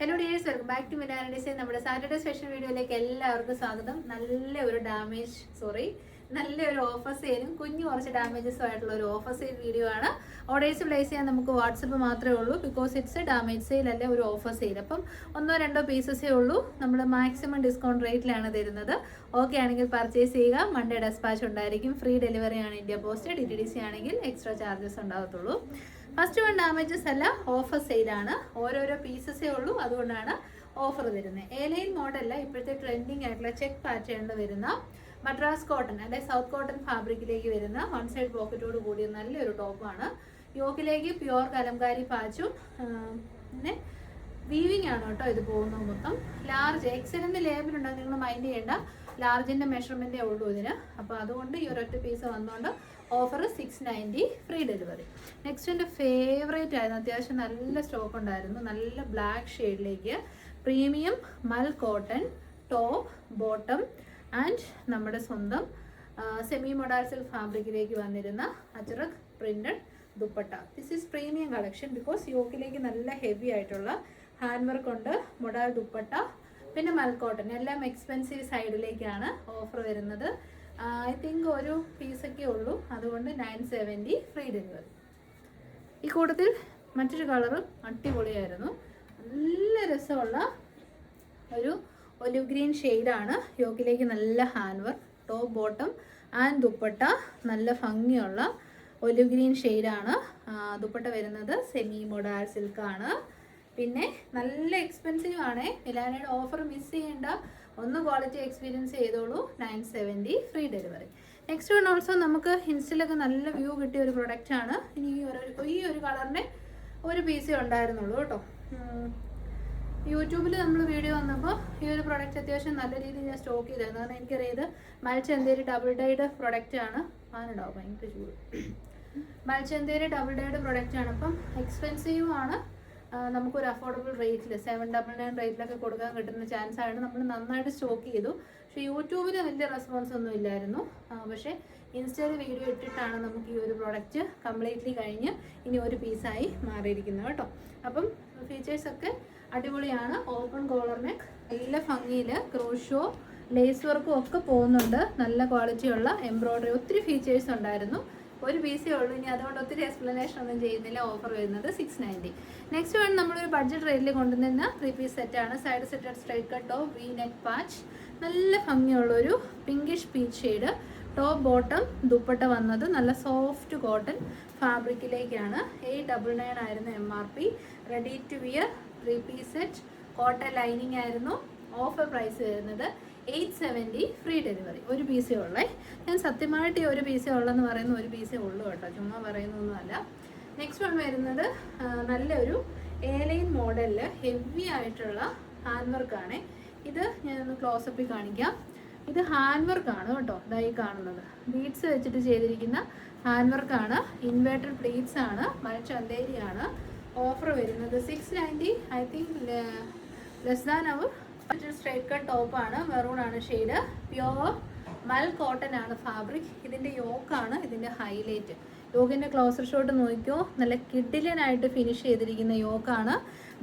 Hello dears, welcome back to Minara design. നമ്മുടെ Saturday special വീഡിയോയിലേക്ക് എല്ലാവർക്കും സ്വാഗതം. നല്ലൊരു ഓഫർ സെയിലും കുറച്ച് ഡാമേജസും ആയിട്ടുള്ള ഒരു ഓഫർ സെയിൽ വീഡിയോ ആണ്. ഓർഡേഴ്സ് പ്ലേസ് ചെയ്യാൻ നമുക്ക് വാട്സപ്പ് മാത്രമേ ഉള്ളൂ, ബിക്കോസ് ഇറ്റ്സ് ഡാമേജ് സെയിൽ അല്ല, ഒരു ഓഫർ സെയിൽ. അപ്പം 1-2 പീസസേ ഉള്ളൂ. നമ്മൾ മാക്സിമം ഡിസ്കൗണ്ട് റേറ്റിലാണ് തരുന്നത്. ഓക്കെ ആണെങ്കിൽ പർച്ചേസ് ചെയ്യുക. മൺഡേ ഡെസ്പാച്ച് ഉണ്ടായിരിക്കും. ഫ്രീ ഡെലിവറി ആണ് ഇന്ത്യ പോസ്റ്റ്. DTDC ആണെങ്കിൽ എക്സ്ട്രാ ചാർജസ് ഉണ്ടാകത്തുള്ളൂ. ഫസ്റ്റ് വൺ ഡാമേജസ് അല്ല, ഓഫർ സെയിലാണ്. ഓരോരോ പീസസേ ഉള്ളൂ, അതുകൊണ്ടാണ് ഓഫർ തരുന്നത്. എലൈൻ മോഡല്ല, ഇപ്പോഴത്തെ ട്രെൻഡിങ് ആയിട്ടുള്ള ചെക്ക് പാറ്റേണിൽ വരുന്ന മദ്രാസ് കോട്ടൺ അല്ലെ സൗത്ത് കോട്ടൺ ഫാബ്രിക്കിലേക്ക് വരുന്ന 1 സൈഡ് പോക്കറ്റോട് കൂടിയ നല്ലൊരു ടോപ്പാണ്. യോക്കിലേക്ക് പ്യുവർ കലംകാരി പാച്ചും പിന്നെ വീവിങ് ആണ് കേട്ടോ ഇത് പോകുന്നത് മൊത്തം. ലാർജ് എക്സലിന്റെ ലേബൽ ഉണ്ടെങ്കിൽ നിങ്ങൾ മൈൻഡ് ചെയ്യേണ്ട, ലാർജിന്റെ മെഷർമെന്റേ ഉള്ളൂ ഇതിന്. അപ്പോൾ അതുകൊണ്ട് ഈ ഒരൊറ്റ പീസ് വന്നുകൊണ്ട് ഓഫർ 690 ഫ്രീ ഡെലിവറി. നെക്സ്റ്റ് എൻ്റെ ഫേവറേറ്റ് ആയിരുന്നു, അത്യാവശ്യം നല്ല സ്റ്റോക്ക് ഉണ്ടായിരുന്നു. നല്ല ബ്ലാക്ക് ഷെയ്ഡിലേക്ക് premium mul cotton top bottom and നമ്മുടെ സ്വന്തം സെമി മൊഡാൾ സിൽക്ക് ഫാബ്രിക്കിലേക്ക് വന്നിരുന്ന Ajrak printed dupatta. This is premium collection, because യോക്കിലേക്ക് നല്ല ഹെവി ആയിട്ടുള്ള ഹാൻഡ് വർക്ക് ഉണ്ട്. മൊഡാൾ ദുപ്പട്ട പിന്നെ മൽ കോട്ടൺ എല്ലാം എക്സ്പെൻസീവ് സൈഡിലേക്കാണ് ഓഫർ വരുന്നത്. ഐ തിങ്ക് ഒരു പീസൊക്കെ ഉള്ളൂ, അതുകൊണ്ട് 970 ഫ്രീ ഡെലിവറി. ഈ കൂട്ടത്തിൽ മറ്റൊരു കളറും അടിപൊളിയായിരുന്നു. നല്ല രസമുള്ള ഒരു ഒലിവ് ഗ്രീൻ ഷെയ്ഡാണ്. യോക്കിലേക്ക് നല്ല hand work, top bottom and dupatta നല്ല ഭംഗിയുള്ള ഒലിവ് ഗ്രീൻ ഷെയ്ഡാണ്. ദുപ്പട്ട വരുന്നത് സെമി മൊഡാൾ സിൽക്കാണ്. പിന്നെ നല്ല എക്സ്പെൻസീവ് ആണ്. മിലാനയുടെ ഓഫർ മിസ് ചെയ്യേണ്ട, ഒന്ന് ക്വാളിറ്റി എക്സ്പീരിയൻസ് ചെയ്തോളൂ. 970 free delivery. Next one also നമുക്ക് ഇൻസ്റ്റയിലൊക്കെ നല്ല വ്യൂ കിട്ടിയ ഒരു പ്രൊഡക്റ്റ് ആണ്. ഇനി ഈ ഒരു കളറിൻ്റെ ഒരു പീസേ ഉണ്ടായിരുന്നുള്ളൂ കേട്ടോ. യൂട്യൂബിൽ നമ്മൾ വീഡിയോ വന്നപ്പോൾ ഈ ഒരു പ്രൊഡക്റ്റ് അത്യാവശ്യം നല്ല രീതിയിൽ ഞാൻ സ്റ്റോക്ക് ചെയ്തായിരുന്നു. കാരണം എനിക്കറിയാം ഇത് മൽച്ചന്തേരി ഡബിൾ ഡൈഡ് പ്രൊഡക്റ്റ് ആണ്. ആനുണ്ടാവും ഭയങ്കര ചൂട്. മൽച്ചന്തേരി ഡബിൾ ഡൈഡ് പ്രൊഡക്റ്റ് ആണ്. അപ്പം എക്സ്പെൻസീവും ആണ്. നമുക്കൊരു അഫോർഡബിൾ റേറ്റിൽ 799 റേറ്റിലൊക്കെ കൊടുക്കാൻ കിട്ടുന്ന ചാൻസ് ആണ്. നമ്മൾ നന്നായിട്ട് സ്റ്റോക്ക് ചെയ്തു. പക്ഷേ യൂട്യൂബിൽ വലിയ റെസ്പോൺസ് ഒന്നും ഇല്ലായിരുന്നു. പക്ഷേ ഇൻസ്റ്റയിൽ വീഡിയോ ഇട്ടിട്ടാണ് നമുക്ക് ഈ ഒരു പ്രോഡക്റ്റ് കംപ്ലീറ്റ്ലി കഴിഞ്ഞ് ഇനി ഒരു പീസായി മാറിയിരിക്കുന്നത് കേട്ടോ. അപ്പം ഫീച്ചേഴ്സൊക്കെ അടിപൊളിയാണ്. ഓപ്പൺ കോളർ നെക്ക്, നല്ല ഭംഗിയിൽ ക്രോഷോ ലേസ് വർക്കും ഒക്കെ പോകുന്നുണ്ട്. നല്ല ക്വാളിറ്റിയുള്ള എംബ്രോയ്ഡറി, ഒത്തിരി ഫീച്ചേഴ്സ് ഉണ്ടായിരുന്നു. ഒരു പീസേ ഉള്ളൂ. ഇനി അതുകൊണ്ട് ഒത്തിരി എക്സ്പ്ലനേഷൻ ഒന്നും ചെയ്യുന്നില്ല. ഓഫർ വരുന്നത് 690. നെക്സ്റ്റ് വൺ നമ്മളൊരു ബഡ്ജറ്റ് റേറ്റിൽ കൊണ്ടുവരുന്ന 3 പീസ് സെറ്റാണ്. സൈഡ് സെറ്റഡ് straight cut top, v neck patch, നല്ല ഭംഗിയുള്ളൊരു pinkish peach shade. Top bottom dupatta വന്നത് നല്ല സോഫ്റ്റ് കോട്ടൺ ഫാബ്രിക്കിലേക്കാണ്. 899 ആയിരുന്നു MRP. Ready to wear 3 piece set, cotton lining ആയിരുന്നു. ഓഫർ പ്രൈസ് വരുന്നത് 870 ഫ്രീ ഡെലിവറി. ഒരു പീസേ ഉള്ളേ. ഞാൻ സത്യമായിട്ട് ഈ ഒരു പീസേ ഉള്ളെന്ന് പറയുന്ന ഒരു പീസേ ഉള്ളൂ കേട്ടോ, ചുമ്മാ പറയുന്നൊന്നുമല്ല. നെക്സ്റ്റ് വൺ വരുന്നത് നല്ലൊരു എലൈൻ മോഡലിൽ ഹെവി ആയിട്ടുള്ള ഹാൻഡ് വർക്കാണ്. ഇത് ഞാനൊന്ന് ക്ലോസപ്പിൽ കാണിക്കാം. ഇത് ഹാൻഡ് വർക്കാണ് കേട്ടോ, ഇതായി കാണുന്നത് ബീഡ്സ് വെച്ചിട്ട് ചെയ്തിരിക്കുന്ന ഹാൻഡ് വർക്കാണ്. ഇൻവേർട്ടഡ് പ്ലീറ്റ്സ് ആണ്. മൽച്ചന്തേരിയാണ്. ഓഫർ വരുന്നത് 690. ഐ തിങ്ക് ലെസ് ദാൻ അവർ. സ്ട്രൈറ്റ് കട്ട് ടോപ്പാണ്, മെറൂൺ ആണ് ഷെയ്ഡ്. പ്യോർ മൽ കോട്ടൺ ആണ് ഫാബ്രിക്. ഇതിൻ്റെ യോക്കാണ് ഇതിൻ്റെ ഹൈലൈറ്റ്. യോക്കിൻ്റെ ക്ലോസർ ഷോട്ട് നോക്കിയോ, നല്ല കിഡിലനായിട്ട് ഫിനിഷ് ചെയ്തിരിക്കുന്ന യോക്കാണ്.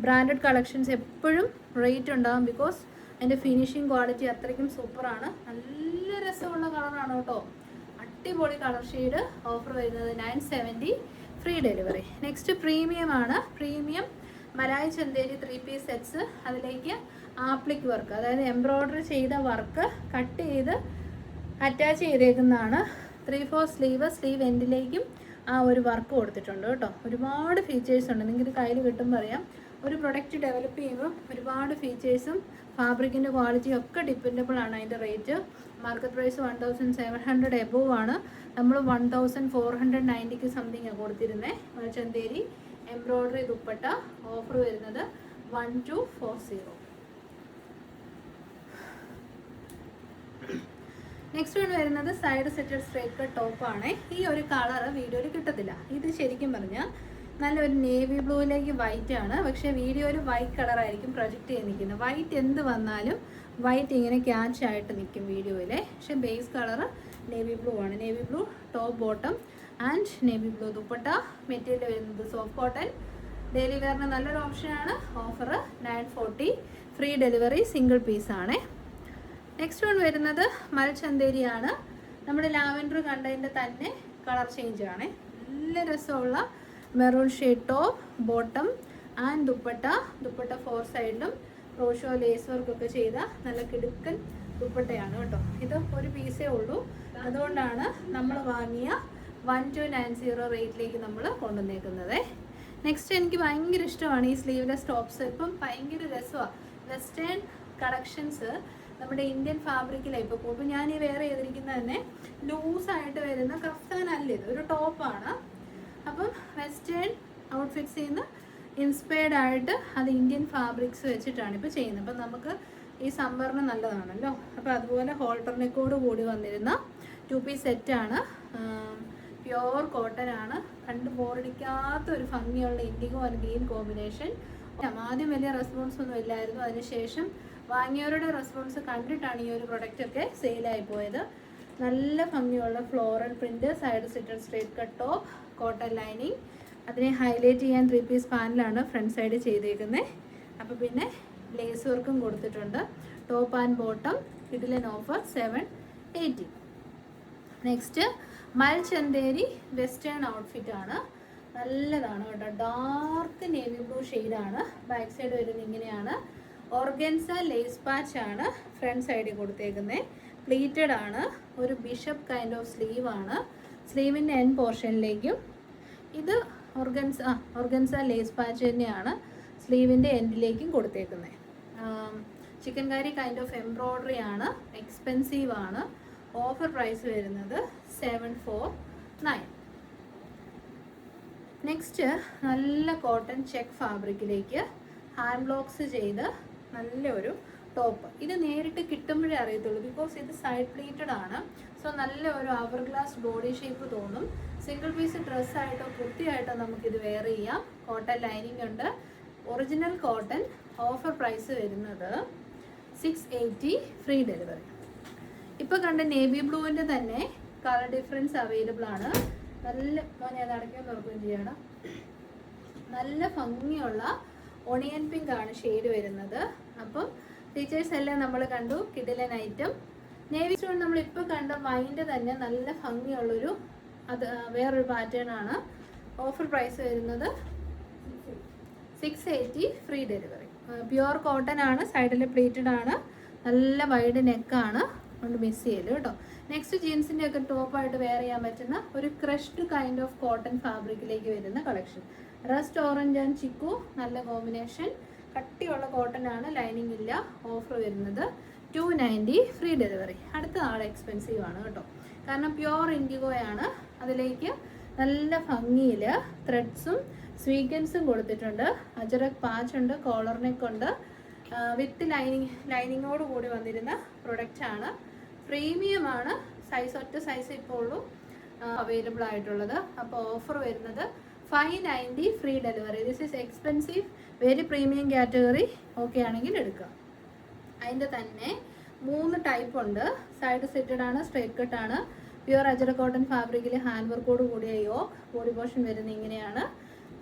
ബ്രാൻഡഡ് കളക്ഷൻസ് എപ്പോഴും റേറ്റ് ഉണ്ടാകും, ബിക്കോസ് അതിൻ്റെ ഫിനിഷിങ് ക്വാളിറ്റി അത്രയ്ക്കും സൂപ്പറാണ്. നല്ല രസമുള്ള കളറാണ് കേട്ടോ, അടിപൊളി കളർ ഷെയ്ഡ്. ഓഫർ വരുന്നത് 970 ഫ്രീ ഡെലിവറി. നെക്സ്റ്റ് പ്രീമിയം ആണ്. Premium malai Chanderi 3 piece sets. അതിലേക്ക് ആപ്ലിക് വർക്ക്, അതായത് എംബ്രോയ്ഡറി ചെയ്ത വർക്ക് കട്ട് ചെയ്ത് അറ്റാച്ച് ചെയ്തേക്കുന്നതാണ്. 3/4 സ്ലീവ് എൻഡിലേക്കും ആ ഒരു വർക്ക് കൊടുത്തിട്ടുണ്ട് കേട്ടോ. ഒരുപാട് ഫീച്ചേഴ്സ് ഉണ്ട്. നിങ്ങൾക്ക് കയ്യിൽ കിട്ടുമ്പോൾ അറിയാം. ഒരു പ്രൊഡക്റ്റ് ഡെവലപ്പ് ചെയ്യുമ്പോൾ ഒരുപാട് ഫീച്ചേഴ്സും ഫാബ്രിക്കിൻ്റെ ക്വാളിറ്റിയും ഒക്കെ ഡിപ്പെൻഡബിൾ ആണ്. അതിൻ്റെ റേറ്റ് മാർക്കറ്റ് പ്രൈസ് 1700 എബോവ് ആണ്. നമ്മൾ 1490 സംതിങ് കൊടുത്തിരുന്നത്. മൽച്ചന്തേരി എംബ്രോയ്ഡറി ദുപ്പട്ട. ഓഫർ വരുന്നത് 1240. നെക്സ്റ്റ് വൺ വരുന്നത് സൈഡ് സെറ്റഡ് സ്ട്രൈറ്റ് കട്ട് ടോപ്പാണ്. ഈ ഒരു കളർ വീഡിയോയിൽ കിട്ടത്തില്ല. ഇത് ശരിക്കും പറഞ്ഞാൽ നല്ലൊരു നേവി ബ്ലൂവിലേക്ക് വൈറ്റ് ആണ്. പക്ഷേ വീഡിയോയിൽ വൈറ്റ് കളറായിരിക്കും പ്രൊജക്റ്റ് ചെയ്ത് നിൽക്കുന്നത്. വൈറ്റ് എന്ത് വന്നാലും വൈറ്റ് ഇങ്ങനെ ക്യാച്ച് ആയിട്ട് നിൽക്കും വീഡിയോയിൽ. പക്ഷേ ബേസ് കളർ നേവി ബ്ലൂ ആണ്. Navy blue top bottom and navy blue dupatta. Material വരുന്നത് സോഫ്റ്റ് കോട്ടൺ. ഡെയിലി വെയറിന് നല്ലൊരു ഓപ്ഷനാണ്. ഓഫർ 940 540 ഫ്രീ ഡെലിവറി, സിംഗിൾ പീസാണ്. നെക്സ്റ്റ് വൺ വരുന്നത് മൽചന്തേരിയാണ്. നമ്മുടെ ലാവൻഡർ കണ്ടതിൻ്റെ തന്നെ കളർ ചേഞ്ച് ആണ്. നല്ല രസമുള്ള maroon shade top, bottom and dupatta 4 സൈഡിലും റോഷോ ലേസ് വർക്കൊക്കെ ചെയ്ത നല്ല കിടുക്കൻ ദുപ്പട്ടയാണ് കേട്ടോ. ഇത് ഒരു പീസേ ഉള്ളൂ, അതുകൊണ്ടാണ് നമ്മൾ വാങ്ങിയ 1290 റേറ്റിലേക്ക് നമ്മൾ കൊണ്ടുവന്നേക്കുന്നത്. നെക്സ്റ്റ് എനിക്ക് ഭയങ്കര ഇഷ്ടമാണ് ഈ സ്ലീവ്ലെസ് ടോപ്സ്. ഇപ്പം ഭയങ്കര രസമാണ്. വെസ്റ്റേൺ കളക്ഷൻസ് നമ്മുടെ ഇന്ത്യൻ ഫാബ്രിക്കിലാണ് ഇപ്പോൾ പോകും. ഞാൻ ഈ വേറെ ചെയ്തിരിക്കുന്നത് തന്നെ ലൂസായിട്ട് വരുന്ന കഫ്താനല്ല, ഇത് ഒരു ടോപ്പാണ്. അപ്പം വെസ്റ്റേൺ ഔട്ട്ഫിറ്റ്സിൽ നിന്ന് ഇൻസ്പയർഡ് ആയിട്ട് അത് ഇന്ത്യൻ ഫാബ്രിക്സ് വെച്ചിട്ടാണ് ഇപ്പോൾ ചെയ്യുന്നത്. അപ്പം നമുക്ക് ഈ സമ്മറിന് നല്ലതാണല്ലോ. അപ്പോൾ അതുപോലെ ഹോൾട്ടർനെക്കോട് കൂടി വന്നിരുന്ന 2 പീസ് സെറ്റാണ്. പ്യുവർ കോട്ടൺ ആണ്. കണ്ട് ബോറടിക്കാത്ത ഒരു ഭംഗിയുള്ള ഇൻഡിഗോ ആൻഡ് ഗ്രീൻ കോമ്പിനേഷൻ. ആദ്യം വലിയ റെസ്പോൺസ് ഒന്നും ഇല്ലായിരുന്നു. അതിനുശേഷം വാങ്ങിയവരുടെ റെസ്പോൺസ് കണ്ടിട്ടാണ് ഈ ഒരു പ്രൊഡക്റ്റൊക്കെ സെയിലായി പോയത്. നല്ല ഭംഗിയുള്ള floral print, side സിറ്റഡ് straight cut top, cotton lining. അതിനെ ഹൈലൈറ്റ് ചെയ്യാൻ 3 പീസ് പാനലാണ് ഫ്രണ്ട് സൈഡ് ചെയ്തേക്കുന്നത്. അപ്പോൾ പിന്നെ ലേസ് വർക്കും കൊടുത്തിട്ടുണ്ട്. ടോപ്പ് ആൻഡ് ബോട്ടം കിഡിലൻ ഓഫർ 780. നെക്സ്റ്റ് മൽചന്തേരി വെസ്റ്റേൺ ഔട്ട്ഫിറ്റാണ്. നല്ലതാണ് കേട്ടോ. ഡാർക്ക് നേവി ബ്ലൂ ഷെയ്ഡാണ്. ബാക്ക് സൈഡ് വരുന്നത് ഇങ്ങനെയാണ്. ഓർഗൻസ ലേസ് പാച്ച് ആണ് ഫ്രണ്ട് സൈഡിൽ കൊടുത്തേക്കുന്നത്. പ്ലീറ്റഡ് ആണ്. ഒരു ബിഷപ്പ് കൈൻഡ് ഓഫ് സ്ലീവ് ആണ്. സ്ലീവിൻ്റെ എൻഡ് പോർഷനിലേക്കും ഇത് ഓർഗൻസ ലേസ് പാച്ച് തന്നെയാണ് സ്ലീവിൻ്റെ എൻഡിലേക്കും കൊടുത്തേക്കുന്നത്. Chicken curry kind of embroidery ആണ്. എക്സ്പെൻസീവ് ആണ്. ഓഫർ പ്രൈസ് വരുന്നത് 749. നെക്സ്റ്റ് നല്ല കോട്ടൺ ചെക്ക് ഫാബ്രിക്കിലേക്ക് ഹാൻഡ് ബ്ലോക്സ് ചെയ്ത് നല്ലൊരു ടോപ്പ്. ഇത് നേരിട്ട് കിട്ടുമ്പോഴേ അറിയത്തുള്ളൂ, ബിക്കോസ് ഇത് സൈഡ് പ്ലീറ്റഡ് ആണ്. സോ നല്ല ഒരു അവർ ഗ്ലാസ് ബോഡി ഷേപ്പ് തോന്നും. സിംഗിൾ പീസ് ഡ്രസ്സായിട്ടോ കുർത്തിയായിട്ടോ നമുക്കിത് വെയർ ചെയ്യാം. കോട്ടൺ ലൈനിങ് ഉണ്ട്. Original cotton. ഓഫർ പ്രൈസ് വരുന്നത് 680 ഫ്രീ ഡെലിവറി. ഇപ്പോൾ കണ്ട നേവി ബ്ലൂവിൻ്റെ തന്നെ കളർ ഡിഫറൻസ് അവൈലബിൾ ആണ്. നല്ല മോനെ അത് അടയ്ക്കാൻ തുറക്കുകയും ചെയ്യണം. നല്ല ഭംഗിയുള്ള ഒണിയൻ പിങ്ക് ആണ് ഷെയ്ഡ് വരുന്നത്. അപ്പം ഫീച്ചേഴ്സ് എല്ലാം നമ്മൾ കണ്ടു. കിഡിലൻ ഐറ്റം. നേവി സ്റ്റോൺ നമ്മളിപ്പോൾ കണ്ട വൈൻ്റെ തന്നെ നല്ല ഭംഗിയുള്ളൊരു വേറൊരു പാറ്റേൺ ആണ്. ഓഫർ പ്രൈസ് വരുന്നത് 680 ഫ്രീ ഡെലിവറി. പ്യുവർ കോട്ടൺ ആണ്. സൈഡിൽ പ്ലേറ്റഡ് ആണ്. നല്ല വൈഡ് നെക്കാണ്. അതുകൊണ്ട് മിസ് ചെയ്യല് കേട്ടോ. നെക്സ്റ്റ് ജീൻസിൻ്റെ ഒക്കെ ടോപ്പായിട്ട് വെയർ ചെയ്യാൻ പറ്റുന്ന ഒരു ക്രഷ്ഡ് കൈൻഡ് ഓഫ് കോട്ടൺ ഫാബ്രിക്കിലേക്ക് വരുന്ന collection. Rust orange and chikoo നല്ല കോമ്പിനേഷൻ. കട്ടിയുള്ള കോട്ടൺ ആണ്. ലൈനിങ് ഇല്ല. ഓഫർ വരുന്നത് 290 ഫ്രീ ഡെലിവറി. അടുത്ത ആൾ എക്സ്പെൻസീവ് ആണ് കേട്ടോ. കാരണം പ്യുവർ ഇൻഡിഗോയാണ്. അതിലേക്ക് നല്ല ഭംഗിയിൽ ത്രെഡ്സും സ്വീക്വൻസും കൊടുത്തിട്ടുണ്ട്. അജറക് പാച്ച് ഉണ്ട്. കോളർ നെക്ക് ഉണ്ട്. വിത്ത് ലൈനിങ്ങോട് കൂടി വന്നിരുന്ന പ്രൊഡക്റ്റാണ്. പ്രീമിയമാണ്. ഒറ്റ സൈസ് ഇപ്പോൾ ഉള്ളൂ അവൈലബിൾ ആയിട്ടുള്ളത്. അപ്പോൾ ഓഫർ വരുന്നത് 590 free delivery. This is expensive. Very premium category okay ആണെങ്കിൽ എടുക്കുക. അതിൻ്റെ തന്നെ 3 ടൈപ്പ് ഉണ്ട്. സൈഡ് സെറ്റഡ് ആണ്. സ്ട്രേറ്റ് കട്ട് ആണ്. പ്യുവർ അജറ കോട്ടൺ ഫാബ്രിക്കിൽ ഹാൻഡ് വർക്കോട് കൂടിയ യോക്ക്. ബോഡി പോർഷൻ വരുന്നത് ഇങ്ങനെയാണ്.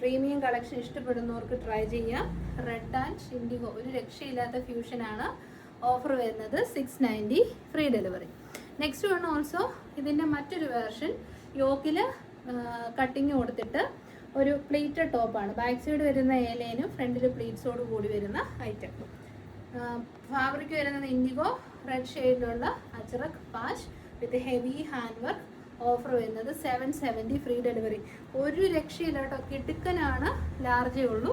പ്രീമിയം കളക്ഷൻ ഇഷ്ടപ്പെടുന്നവർക്ക് ട്രൈ ചെയ്യാം. റെഡ് ആൻഡ് ഇൻഡിഗോ ഒരു രക്ഷയില്ലാത്ത ഫ്യൂഷനാണ്. ഓഫർ വരുന്നത് 690 free delivery. Next one also ഇതിൻ്റെ മറ്റൊരു വേർഷൻ. യോക്കിൽ കട്ടിങ് കൊടുത്തിട്ട് ഒരു പ്ലീറ്റഡ് ടോപ്പാണ്. ബാക്ക് സൈഡ് വരുന്ന ഏലൈനും ഫ്രണ്ടിൽ പ്ലീറ്റ്സോട് കൂടി വരുന്ന ഐറ്റം. ഫാബ്രിക് വരുന്നത് ഇൻഡിഗോ റെഡ് ഷെയ്ഡിലുള്ള Ajrak patch with heavy hand work. Offer വരുന്നത് 770 ഫ്രീ ഡെലിവറി. ഒരു രക്ഷയില്ല കേട്ടോ. കിടുക്കനാണ്. ലാർജേ ഉള്ളൂ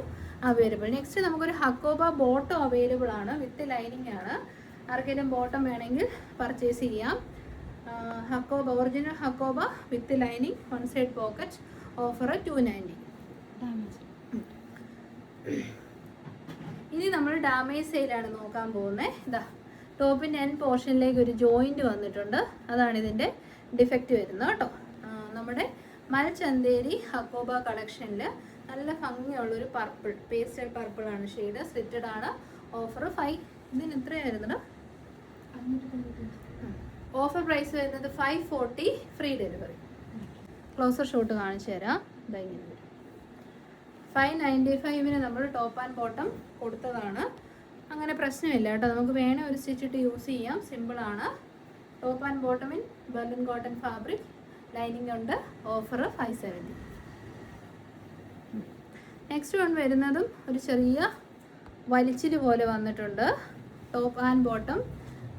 അവൈലബിൾ. നെക്സ്റ്റ് നമുക്കൊരു ഹക്കോബ ബോട്ടം അവൈലബിൾ ആണ്. വിത്ത് ലൈനിങ് ആണ്. ആർക്കെങ്കിലും ബോട്ടം വേണമെങ്കിൽ പർച്ചേസ് ചെയ്യാം. Hakoba original hakoba with lining, 1 side pocket. Offer 290. ഇനി നമ്മൾ ഡാമേജ് സെയിലാണ് നോക്കാൻ പോകുന്നത്. ഇതാ ടോപ്പിൻ്റെ എൻഡ് പോർഷനിലേക്ക് ഒരു ജോയിൻറ്റ് വന്നിട്ടുണ്ട്. അതാണ് ഇതിൻ്റെ ഡിഫക്റ്റ് വരുന്നത് കേട്ടോ. നമ്മുടെ മൽചന്തേരി ഹക്കോബ കളക്ഷനിൽ നല്ല ഭംഗിയുള്ളൊരു പർപ്പിൾ, പേസ്റ്റൽ പർപ്പിളാണ് ഷെയ്ഡ്. സ്ലിറ്റഡ് ആണ്. ഓഫർ 5. ഇതിന് എത്രയായിരുന്നു? ഓഫർ പ്രൈസ് വരുന്നത് 540 ഫ്രീ ഡെലിവറി. ക്ലോസർ ഷോട്ട് കാണിച്ചു തരാം. ഇങ്ങനെ വരും. 595 നമ്മൾ ടോപ്പ് ആൻഡ് ബോട്ടം കൊടുത്തതാണ്. അങ്ങനെ പ്രശ്നമില്ല കേട്ടോ. നമുക്ക് വേണേ ഒരു സ്റ്റിച്ച് ഇട്ട് യൂസ് ചെയ്യാം, സിമ്പിളാണ്. Top and bottom in Berlin cotton fabric, lining ഉണ്ട്. ഓഫർ 570. നെക്സ്റ്റ് വൺ വരുന്നതും ഒരു ചെറിയ വലിച്ചിൽ പോലെ വന്നിട്ടുണ്ട്. Top and bottom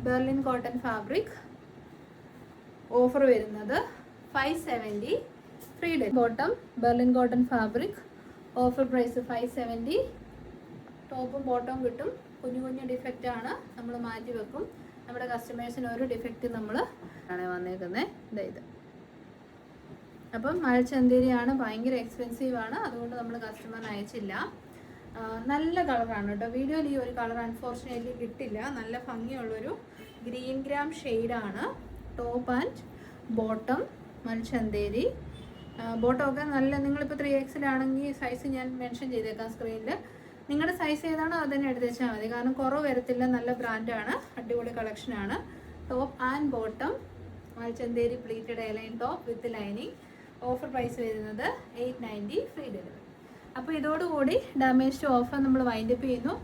Berlin cotton fabric, offer വരുന്നത് 570. Free delivery. Bottom Berlin cotton fabric, offer price 570. ടോപ്പും ബോട്ടവും കിട്ടും. കുഞ്ഞു കുഞ്ഞു ഡിഫക്റ്റ് ആണ്, നമ്മൾ മാറ്റി വെക്കും. നമ്മുടെ കസ്റ്റമേഴ്സിന് ഒരു ഡിഫക്റ്റ് നമ്മൾ ആണ് വന്നേക്കുന്നത്. ഇത് അപ്പം മഴച്ചന്തേരിയാണ്, ഭയങ്കര എക്സ്പെൻസീവ് ആണ്, അതുകൊണ്ട് നമ്മൾ കസ്റ്റമറിന് അയച്ചില്ല. നല്ല കളറാണ് കേട്ടോ. വീഡിയോയിൽ ഈ ഒരു കളർ അൺഫോർച്ചുനേറ്റ്ലി കിട്ടില്ല. നല്ല ഭംഗിയുള്ളൊരു ഗ്രീൻ ഗ്രാം ഷെയ്ഡാണ്. ടോപ്പ് ആൻഡ് ബോട്ടം മൽച്ചന്തേരി. ബോട്ടമൊക്കെ നല്ല, നിങ്ങളിപ്പോൾ 3XL ആണെങ്കിൽ സൈസ് ഞാൻ മെൻഷൻ ചെയ്തേക്കാം സ്ക്രീനിൽ. നിങ്ങളുടെ സൈസ് ഏതാണോ അത് തന്നെ എടുത്ത് വെച്ചാൽ മതി, കാരണം കുറവ് വരത്തില്ല. നല്ല ബ്രാൻഡാണ്, അടിപൊളി കളക്ഷനാണ്. ടോപ്പ് ആൻഡ് ബോട്ടം മൽച്ചന്തേരി pleated airline top with lining. Offer price വരുന്നത് 890. Free delivery. അപ്പോൾ ഇതോടുകൂടി ഡാമേജ് ടു ഓഫർ നമ്മൾ വൈൻഡപ്പ് ചെയ്യുന്നു.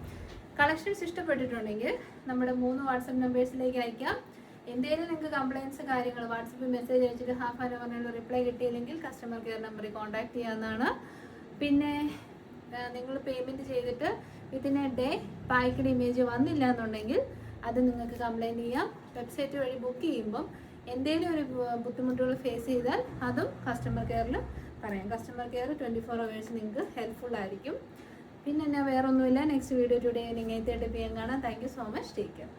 കളക്ഷൻസ് ഇഷ്ടപ്പെട്ടിട്ടുണ്ടെങ്കിൽ നമ്മുടെ 3 വാട്സപ്പ് നമ്പേഴ്സിലേക്ക് അയക്കാം. എന്തെങ്കിലും നിങ്ങൾക്ക് കംപ്ലയിൻസ് കാര്യങ്ങൾ വാട്സപ്പിൽ മെസ്സേജ് അയച്ചിട്ട് ഹാഫ് ആൻ അവറിനുള്ള റിപ്ലൈ കിട്ടിയില്ലെങ്കിൽ കസ്റ്റമർ കെയർ നമ്പറിൽ കോൺടാക്ട് ചെയ്യാവുന്നതാണ്. പിന്നെ നിങ്ങൾ പേയ്മെൻറ്റ് ചെയ്തിട്ട് വിത്തിൻ എ ഡേ പായ്ക്കഡ് ഇമേജ് വന്നില്ല എന്നുണ്ടെങ്കിൽ അത് നിങ്ങൾക്ക് കംപ്ലയിൻറ്റ് ചെയ്യാം. വെബ്സൈറ്റ് വഴി ബുക്ക് ചെയ്യുമ്പം എന്തെങ്കിലും ഒരു ബുദ്ധിമുട്ടുകൾ ഫേസ് ചെയ്താൽ അതും കസ്റ്റമർ കെയറിൽ പറയാം. കസ്റ്റമർ കെയർ 24 hours നിങ്ങൾക്ക് ഹെൽപ്ഫുൾ ആയിരിക്കും. പിന്നെ വേറെ ഒന്നുമില്ല. Next video today evening 8:30 PM കാണാം. Thank you so much. Take care.